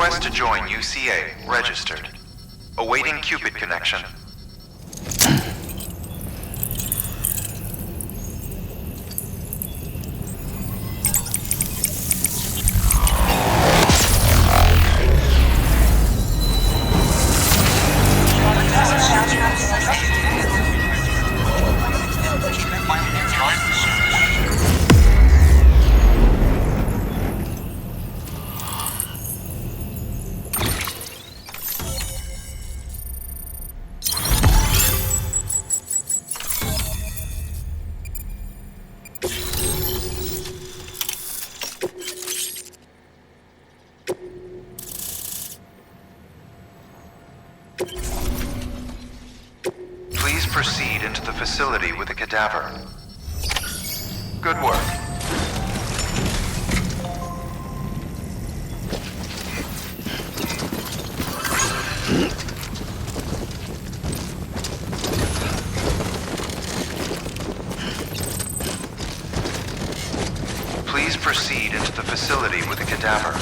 Request to join UCA registered. Awaiting Cupid connection. Please proceed into the facility with the cadaver. Good work. Please proceed into the facility with the cadaver.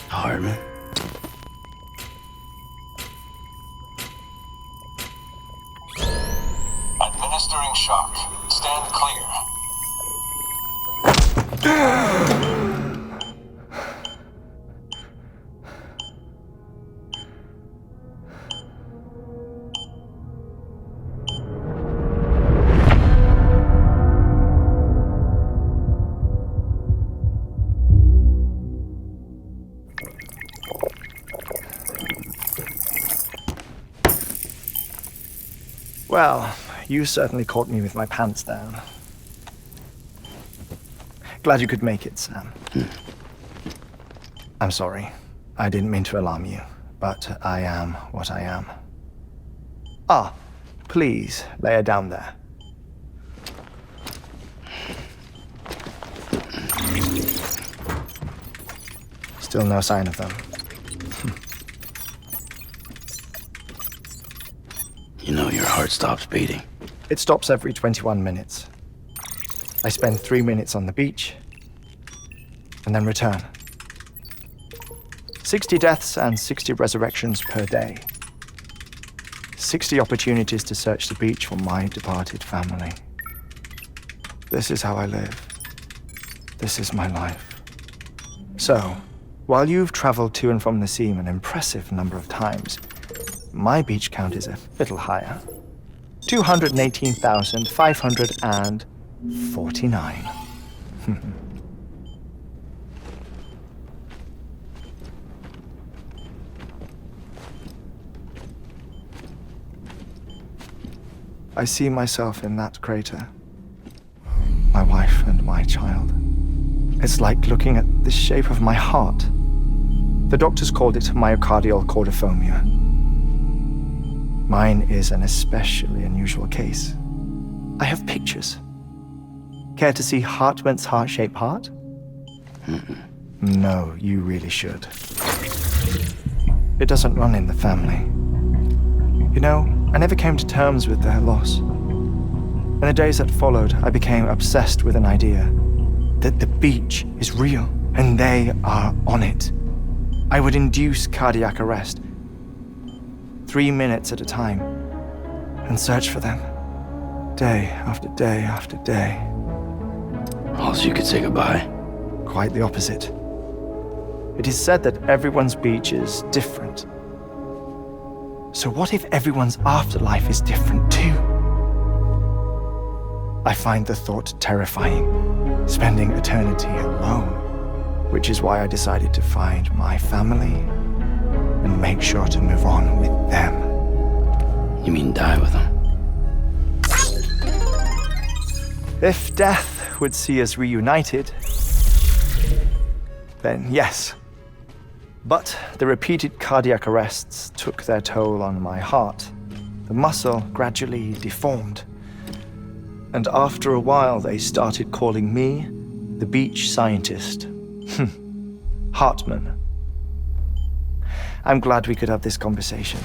Hartman. Administering shock. Stand clear. Well, you certainly caught me with my pants down. Glad you could make it, Sam. I'm sorry. I didn't mean to alarm you, but I am what I am. Ah, please, lay her down there. Still no sign of them. You know your heart stops beating. It stops every 21 minutes. I spend 3 minutes on the beach, and then return. 60 deaths and 60 resurrections per day. 60 opportunities to search the beach for my departed family. This is how I live. This is my life. So, while you've traveled to and from the sea an impressive number of times, my beach count is a little higher. 218,549. I see myself in that crater. My wife and my child. It's like looking at the shape of my heart. The doctors called it myocardial cordiformia. Mine is an especially unusual case. I have pictures. Care to see Hartman's heart-shaped heart? No, you really should. It doesn't run in the family. You know, I never came to terms with their loss. In the days that followed, I became obsessed with an idea. that the beach is real and they are on it. I would induce cardiac arrest, 3 minutes at a time, and search for them, day after day after day. Also, you could say goodbye. Quite the opposite. It is said that everyone's beach is different. So what if everyone's afterlife is different too? I find the thought terrifying, spending eternity alone, which is why I decided to find my family and make sure to move on with them. You mean die with them? If death would see us reunited, then yes. But the repeated cardiac arrests took their toll on my heart. The muscle gradually deformed. And after a while, they started calling me the beach scientist. Hartman. I'm glad we could have this conversation.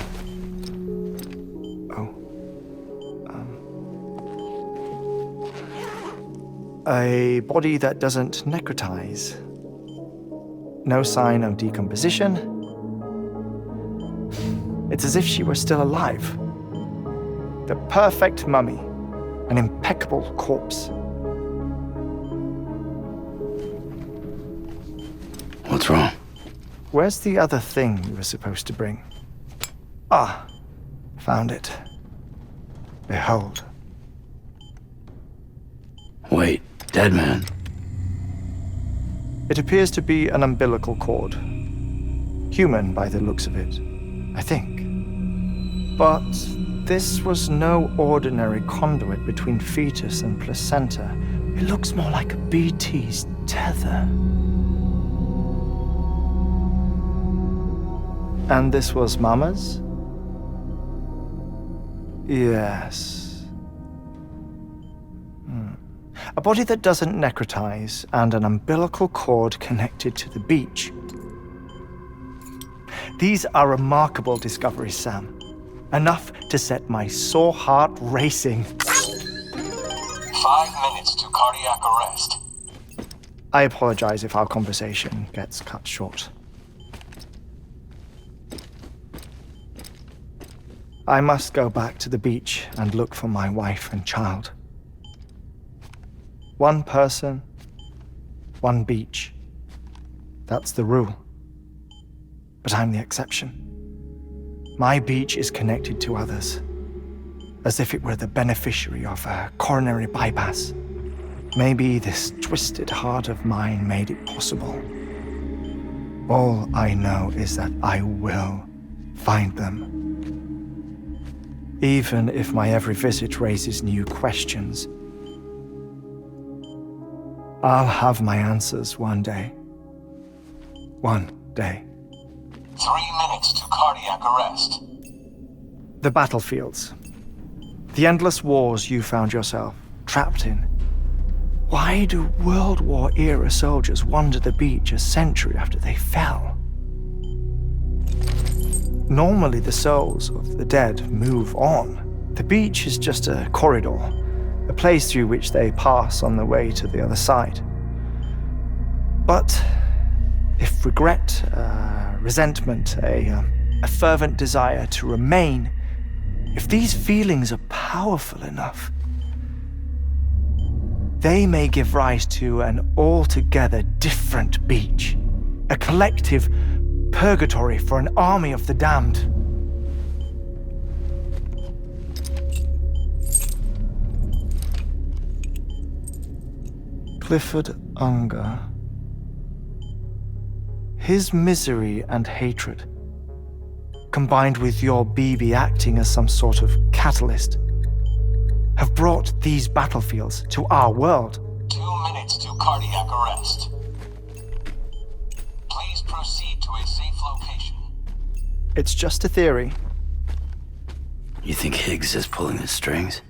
A body that doesn't necrotize. No sign of decomposition. It's as if she were still alive. The perfect mummy. An impeccable corpse. What's wrong? Where's the other thing you were supposed to bring? Ah, found it. Behold. Wait, dead man. It appears to be an umbilical cord. Human by the looks of it, I think. But this was no ordinary conduit between fetus and placenta. It looks more like a BT's tether. And this was Mama's? Yes. A body that doesn't necrotize and an umbilical cord connected to the beach. These are remarkable discoveries, Sam. Enough to set my sore heart racing. 5 minutes to cardiac arrest. I apologize if our conversation gets cut short. I must go back to the beach and look for my wife and child. One person, one beach. That's the rule. But I'm the exception. My beach is connected to others, as if it were the beneficiary of a coronary bypass. Maybe this twisted heart of mine made it possible. All I know is that I will find them. Even if my every visit raises new questions, I'll have my answers one day. One day. 3 minutes to cardiac arrest. The battlefields. The endless wars you found yourself trapped in. Why do World War-era soldiers wander the beach a century after they fell? Normally the souls of the dead move on. The beach is just a corridor, a place through which they pass on the way to the other side. But if regret, resentment, a fervent desire to remain, if these feelings are powerful enough, they may give rise to an altogether different beach, a collective purgatory for an army of the damned. Clifford Unger. His misery and hatred, combined with your BB acting as some sort of catalyst, have brought these battlefields to our world. 2 minutes to cardiac arrest. Please proceed to a safe location. It's just a theory. You think Higgs is pulling the strings?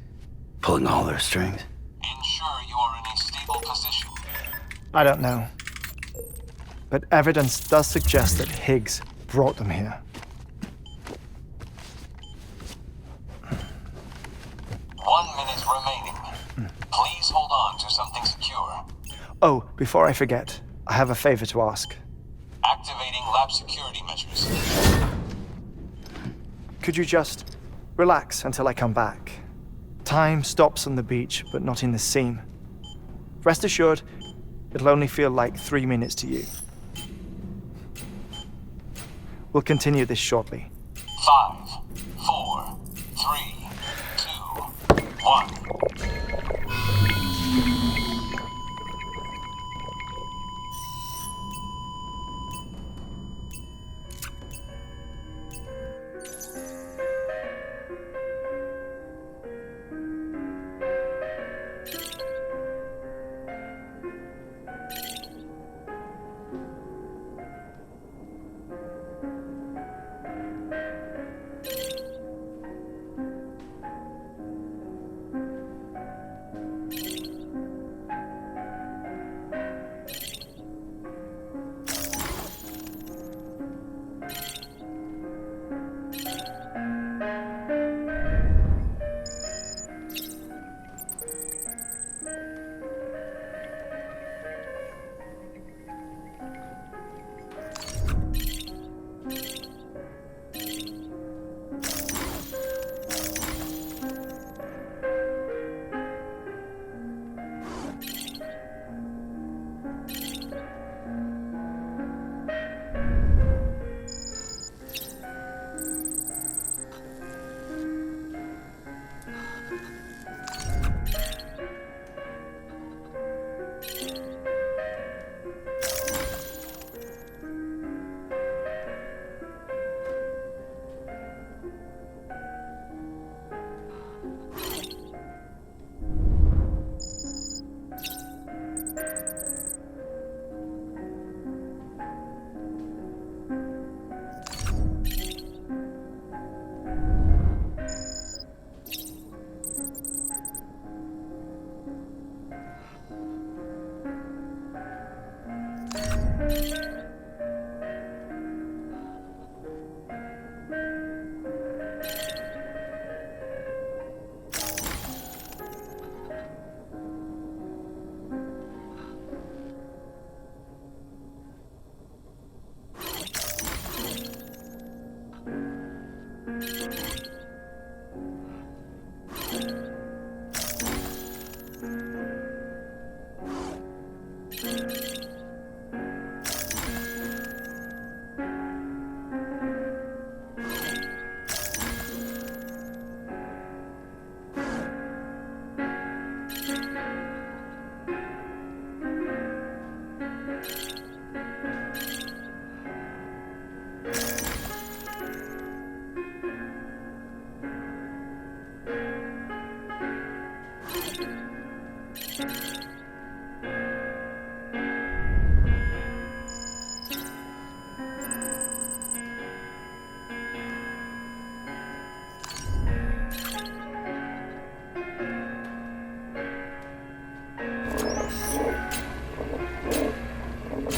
Pulling all their strings? Ensure you are in a stable position. I don't know. But evidence does suggest that Higgs brought them here. 1 minute remaining. Please hold on to something secure. Oh, before I forget, I have a favor to ask. Activating lab security measures. Could you just relax until I come back? Time stops on the beach, but not in the scene. Rest assured, it'll only feel like 3 minutes to you. We'll continue this shortly. 5, 4, 3, 2, 1.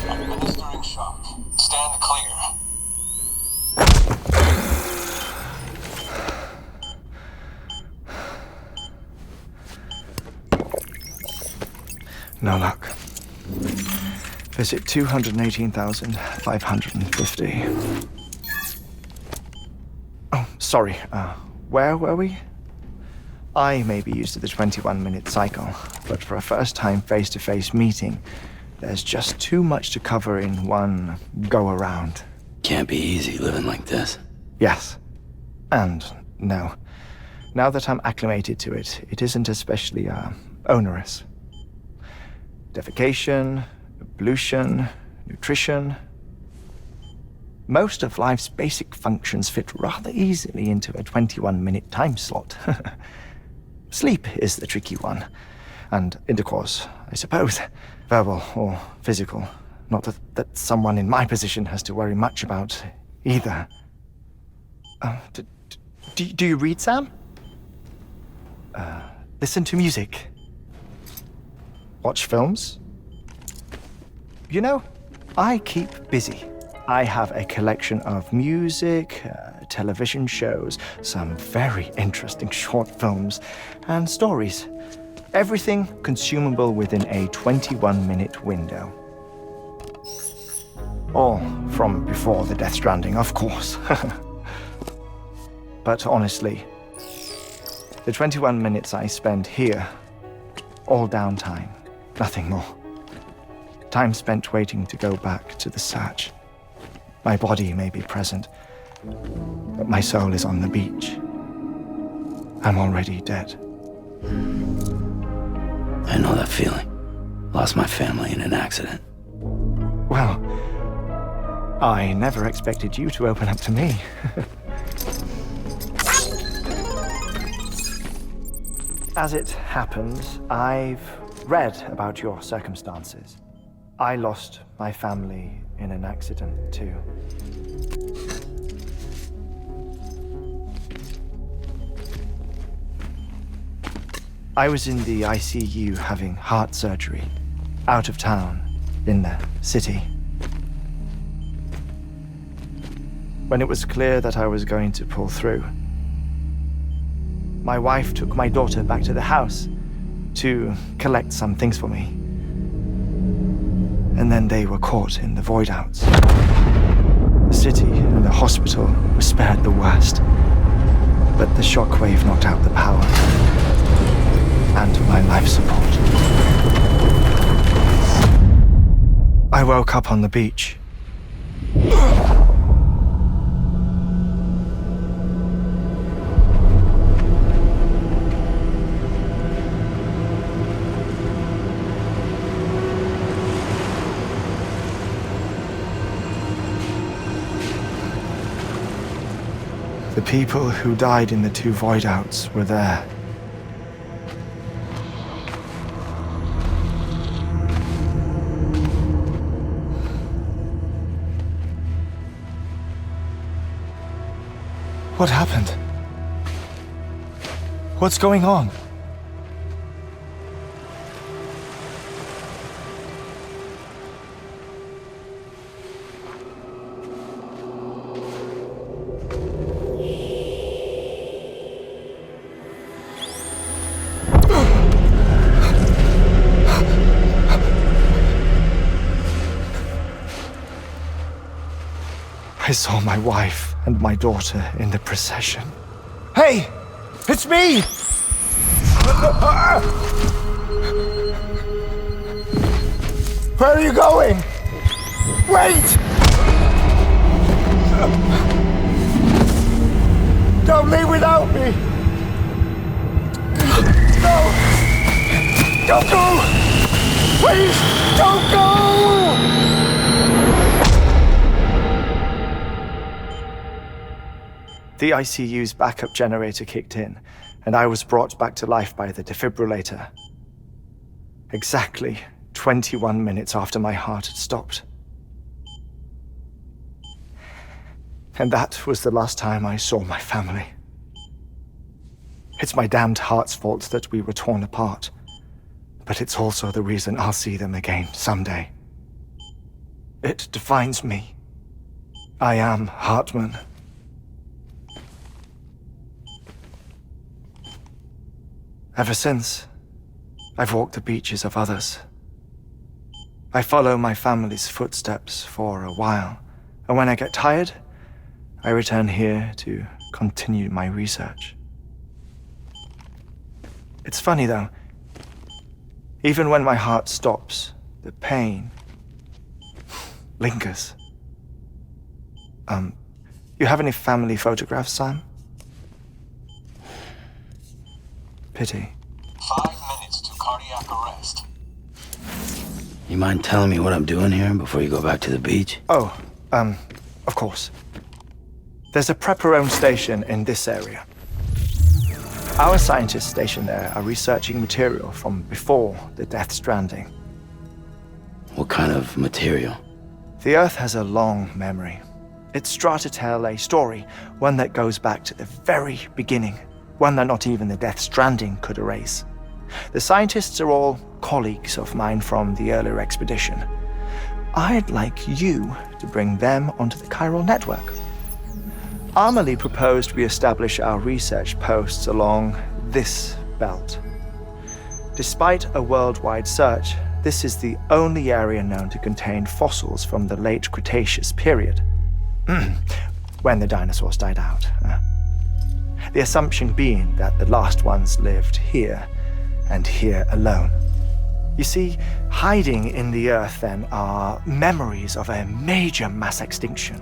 Administering shock. Stand clear. No luck. Visit 218,550. Oh, sorry. Where were we? I may be used to the 21-minute cycle, but for a first-time face-to-face meeting, there's just too much to cover in one go-around. Can't be easy living like this. Yes. And no. Now that I'm acclimated to it, it isn't especially, onerous. Defecation, ablution, nutrition. Most of life's basic functions fit rather easily into a 21-minute time slot. Sleep is the tricky one. And intercourse, I suppose. Verbal or physical. Not that someone in my position has to worry much about either. Do you read, Sam? Listen to music. Watch films? You know, I keep busy. I have a collection of music, television shows, some very interesting short films, and stories. Everything consumable within a 21-minute window. All from before the Death Stranding, of course. But honestly, the 21 minutes I spend here, all downtime, nothing more. Time spent waiting to go back to the search. My body may be present, but my soul is on the beach. I'm already dead. I know that feeling. Lost my family in an accident. Well, I never expected you to open up to me. As it happens, I've read about your circumstances. I lost my family in an accident too. I was in the ICU having heart surgery, out of town, in the city. When it was clear that I was going to pull through, my wife took my daughter back to the house to collect some things for me. And then they were caught in the void outs. The city and the hospital were spared the worst, but the shockwave knocked out the power and my life support. I woke up on the beach. The people who died in the two void outs were there. What happened? What's going on? I saw my wife and my daughter in the procession. Hey! It's me! Where are you going? Wait! Don't leave without me! No! Don't go! Please, don't go! The ICU's backup generator kicked in, and I was brought back to life by the defibrillator. Exactly 21 minutes after my heart had stopped. And that was the last time I saw my family. It's my damned heart's fault that we were torn apart, but it's also the reason I'll see them again someday. It defines me. I am Hartman. Ever since, I've walked the beaches of others. I follow my family's footsteps for a while, and when I get tired, I return here to continue my research. It's funny though, even when my heart stops, the pain lingers. You have any family photographs, Sam? Pity. 5 minutes to cardiac arrest. You mind telling me what I'm doing here before you go back to the beach? Oh, of course. There's a Prepperone station in this area. Our scientists stationed there are researching material from before the Death Stranding. What kind of material? The Earth has a long memory. It's trying to tell a story, one that goes back to the very beginning, one that not even the Death Stranding could erase. The scientists are all colleagues of mine from the earlier expedition. I'd like you to bring them onto the chiral network. Amelie proposed we establish our research posts along this belt. Despite a worldwide search, this is the only area known to contain fossils from the late Cretaceous period, when the dinosaurs died out. The assumption being that the last ones lived here, and here alone. You see, hiding in the earth then are memories of a major mass extinction.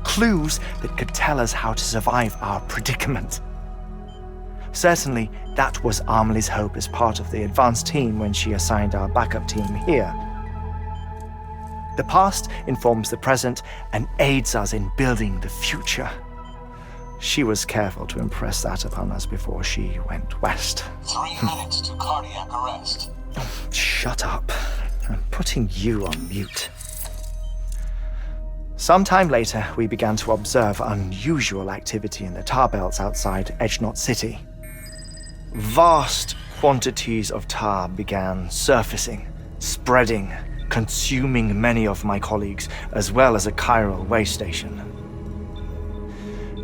Clues that could tell us how to survive our predicament. Certainly, that was Amelie's hope as part of the advanced team when she assigned our backup team here. The past informs the present and aids us in building the future. She was careful to impress that upon us before she went west. 3 minutes to cardiac arrest. Shut up. I'm putting you on mute. Sometime later, we began to observe unusual activity in the tar belts outside Edgenot City. Vast quantities of tar began surfacing, spreading, consuming many of my colleagues, as well as a chiral way station.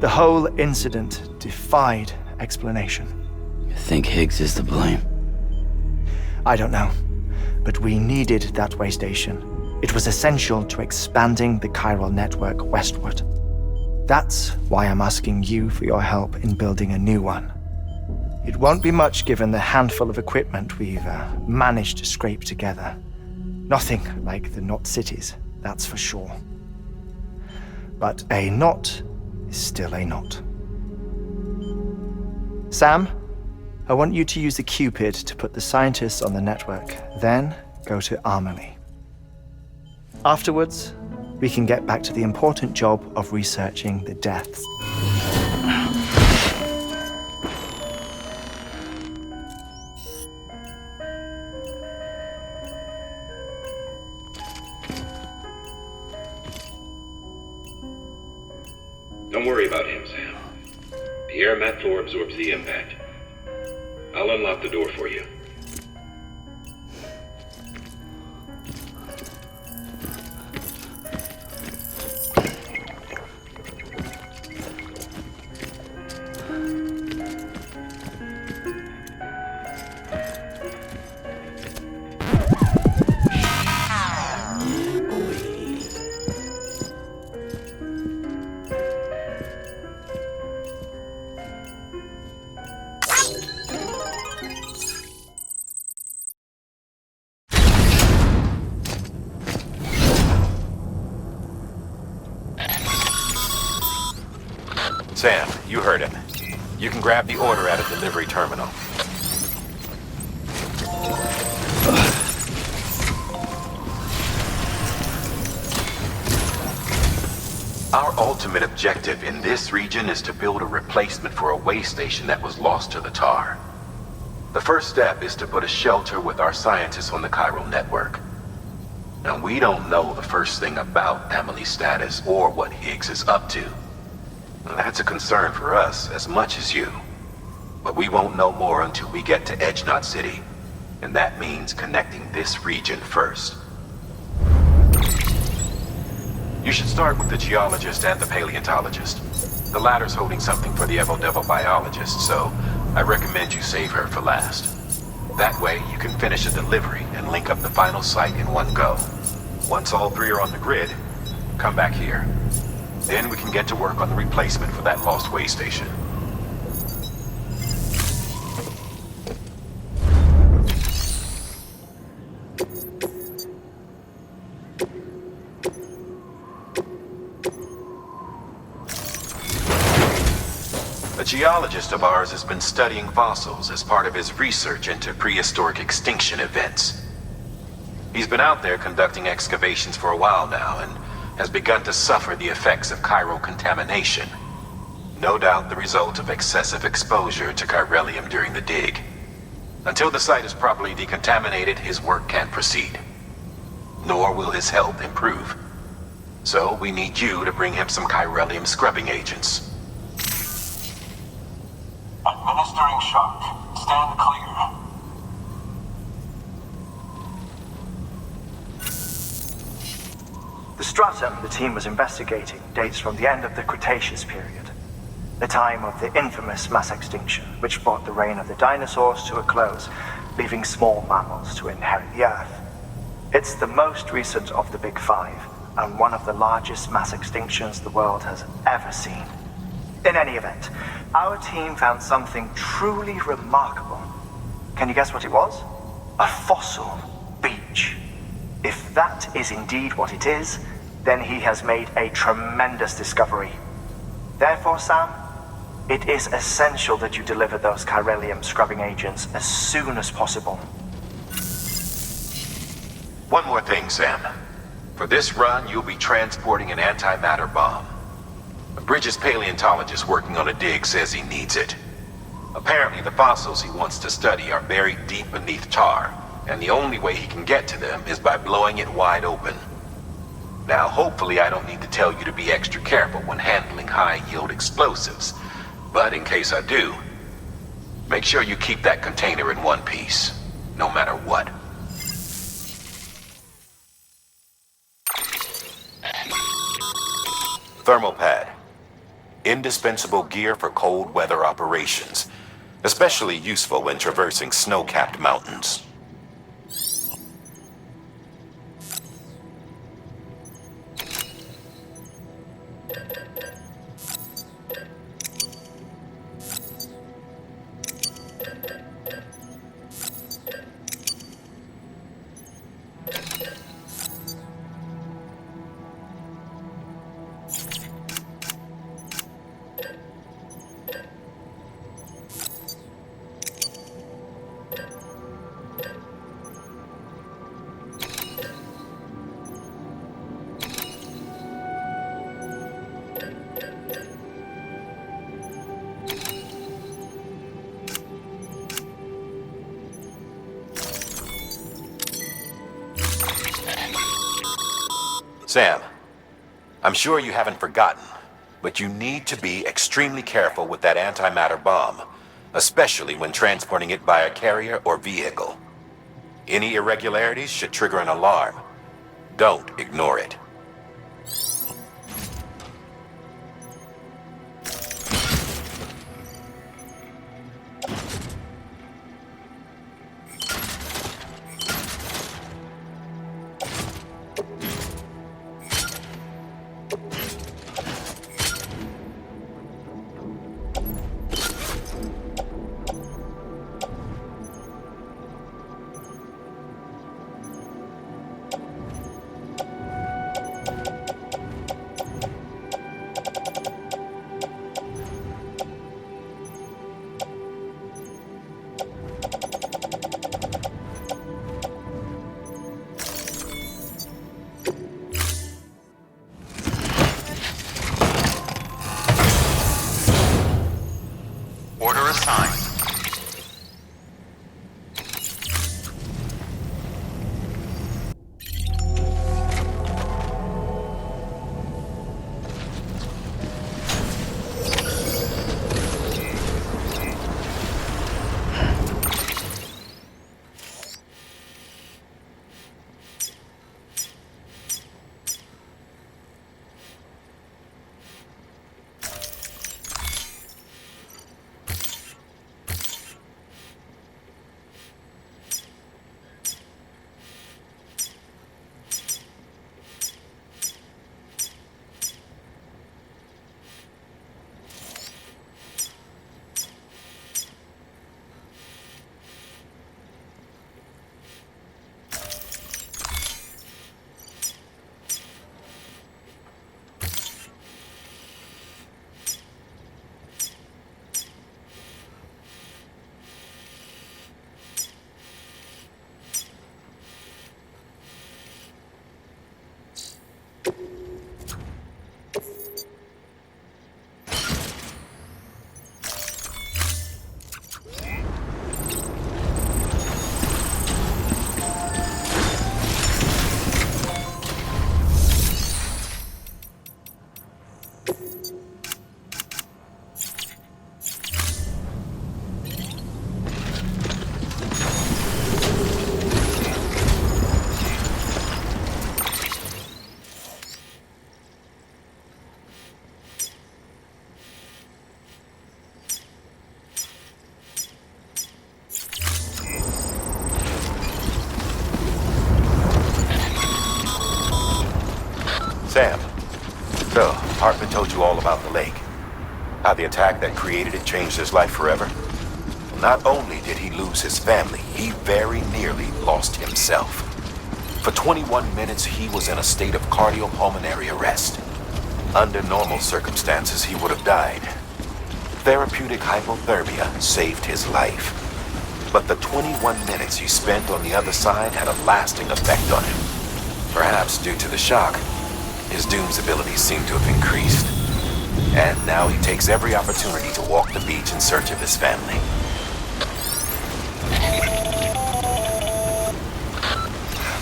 The whole incident defied explanation. You think Higgs is to blame? I don't know, but we needed that way station. It was essential to expanding the chiral network westward. That's why I'm asking you for your help in building a new one. It won't be much given the handful of equipment we've managed to scrape together. Nothing like the knot cities, that's for sure. But a knot is still a knot. Sam, I want you to use the Cupid to put the scientists on the network, then go to Amelie. Afterwards, we can get back to the important job of researching the deaths. Don't worry about him, Sam. The air mat floor absorbs the impact. I'll unlock the door for you. Sam, you heard him. You can grab the order at a delivery terminal. Our ultimate objective in this region is to build a replacement for a way station that was lost to the tar. The first step is to put a shelter with our scientists on the chiral network. Now, we don't know the first thing about Amelie's status or what Higgs is up to. That's a concern for us as much as you. But we won't know more until we get to Edgenot City. And that means connecting this region first. You should start with the geologist and the paleontologist. The latter's holding something for the Evo-Devo biologist, so I recommend you save her for last. That way, you can finish a delivery and link up the final site in one go. Once all three are on the grid, come back here. Then we can get to work on the replacement for that lost way station. A geologist of ours has been studying fossils as part of his research into prehistoric extinction events. He's been out there conducting excavations for a while now and has begun to suffer the effects of chiral contamination. No doubt the result of excessive exposure to chiralium during the dig. Until the site is properly decontaminated, his work can't proceed. Nor will his health improve. So we need you to bring him some chiralium scrubbing agents. Administering shock. Stand clear. The stratum the team was investigating dates from the end of the Cretaceous period, the time of the infamous mass extinction, which brought the reign of the dinosaurs to a close, leaving small mammals to inherit the Earth. It's the most recent of the Big Five, and one of the largest mass extinctions the world has ever seen. In any event, our team found something truly remarkable. Can you guess what it was? A fossil beach. If that is indeed what it is, then he has made a tremendous discovery. Therefore, Sam, it is essential that you deliver those chiralium scrubbing agents as soon as possible. One more thing, Sam. For this run, you'll be transporting an antimatter bomb. A Bridges paleontologist working on a dig says he needs it. Apparently, the fossils he wants to study are buried deep beneath tar, and the only way he can get to them is by blowing it wide open. Now, hopefully I don't need to tell you to be extra careful when handling high-yield explosives, but in case I do, make sure you keep that container in one piece, no matter what. Thermal pad. Indispensable gear for cold weather operations, especially useful when traversing snow-capped mountains. Sam, I'm sure you haven't forgotten, but you need to be extremely careful with that antimatter bomb, especially when transporting it by a carrier or vehicle. Any irregularities should trigger an alarm. Don't ignore it. Order assigned. Sam, so Hartman told you all about the lake. How the attack that created it changed his life forever. Not only did he lose his family, he very nearly lost himself. For 21 minutes, he was in a state of cardiopulmonary arrest. Under normal circumstances, he would have died. Therapeutic hypothermia saved his life. But the 21 minutes he spent on the other side had a lasting effect on him. Perhaps due to the shock, his Doom's abilities seem to have increased. And now he takes every opportunity to walk the beach in search of his family.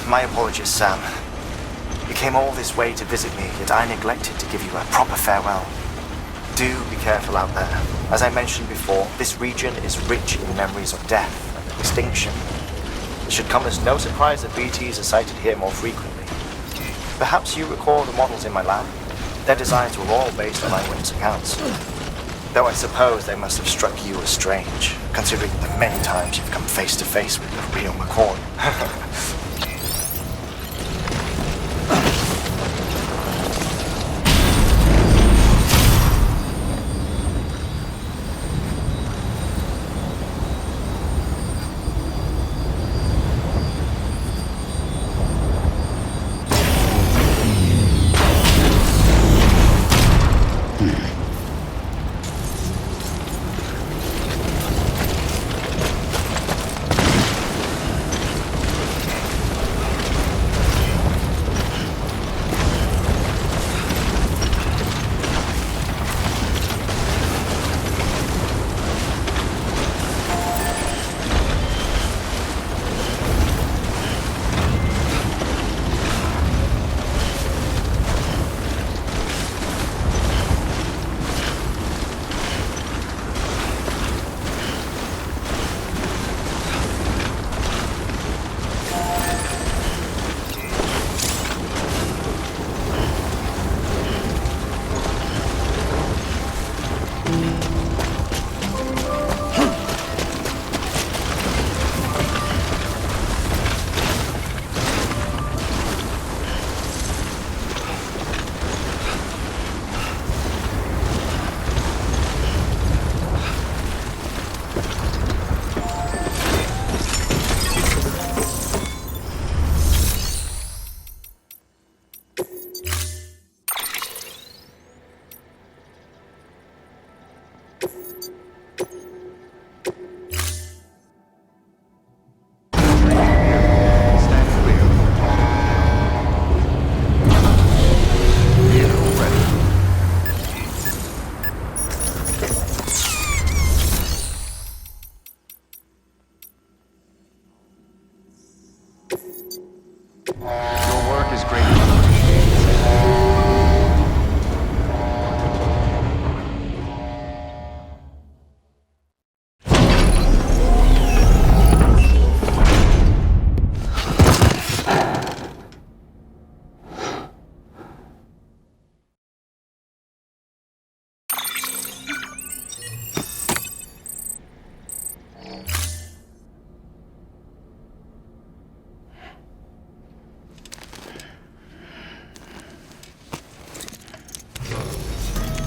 My apologies, Sam. You came all this way to visit me, yet I neglected to give you a proper farewell. Do be careful out there. As I mentioned before, this region is rich in memories of death and extinction. It should come as no surprise that BTs are sighted here more frequently. Perhaps you recall the models in my lab? Their designs were all based on eyewitness accounts. Though I suppose they must have struck you as strange, considering the many times you've come face to face with the real McCoy.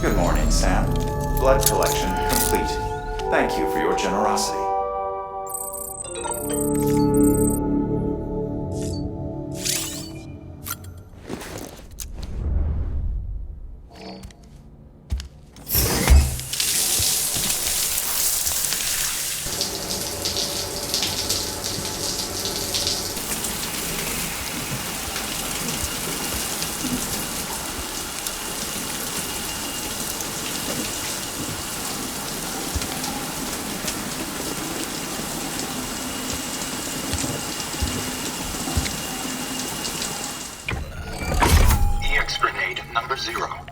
Good morning, Sam. Blood collection complete. Thank you for your generosity. Grenade number 0.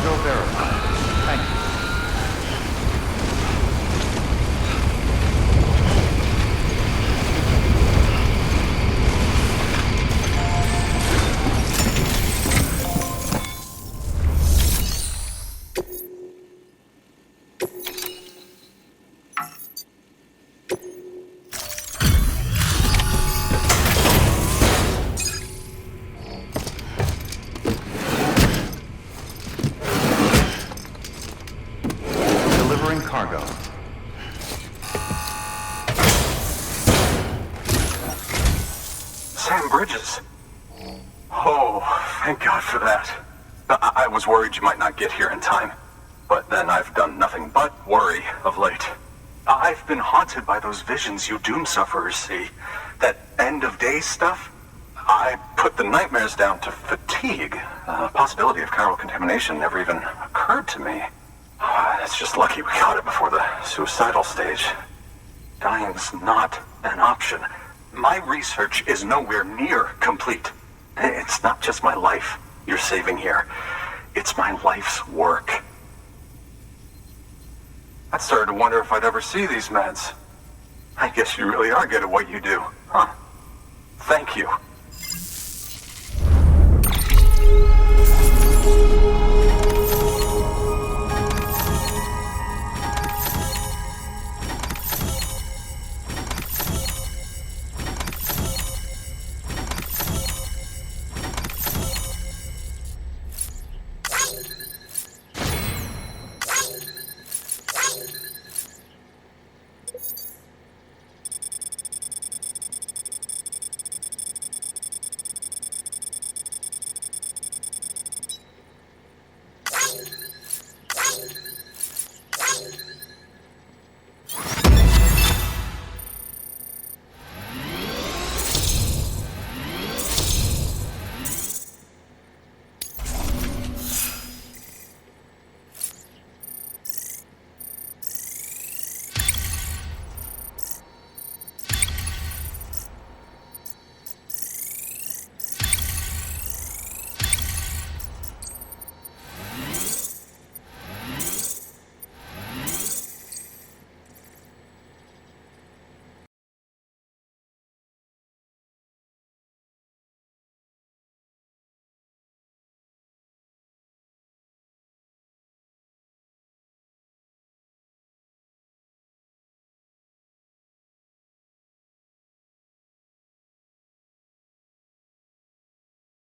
Cargo verified. Thank you. Delivering cargo. Sam Bridges. Oh, thank God for that. I was worried you might not get here in time. But then I've done nothing but worry of late. I've been haunted by those visions you doom sufferers see. That end of days stuff. I put the nightmares down to fatigue. The possibility of chiral contamination never even occurred to me. It's just lucky we got it before the suicidal stage. Dying's not an option. My research is nowhere near complete. It's not just my life you're saving here. It's my life's work. I started to wonder if I'd ever see these meds. I guess you really are good at what you do, huh? Thank you.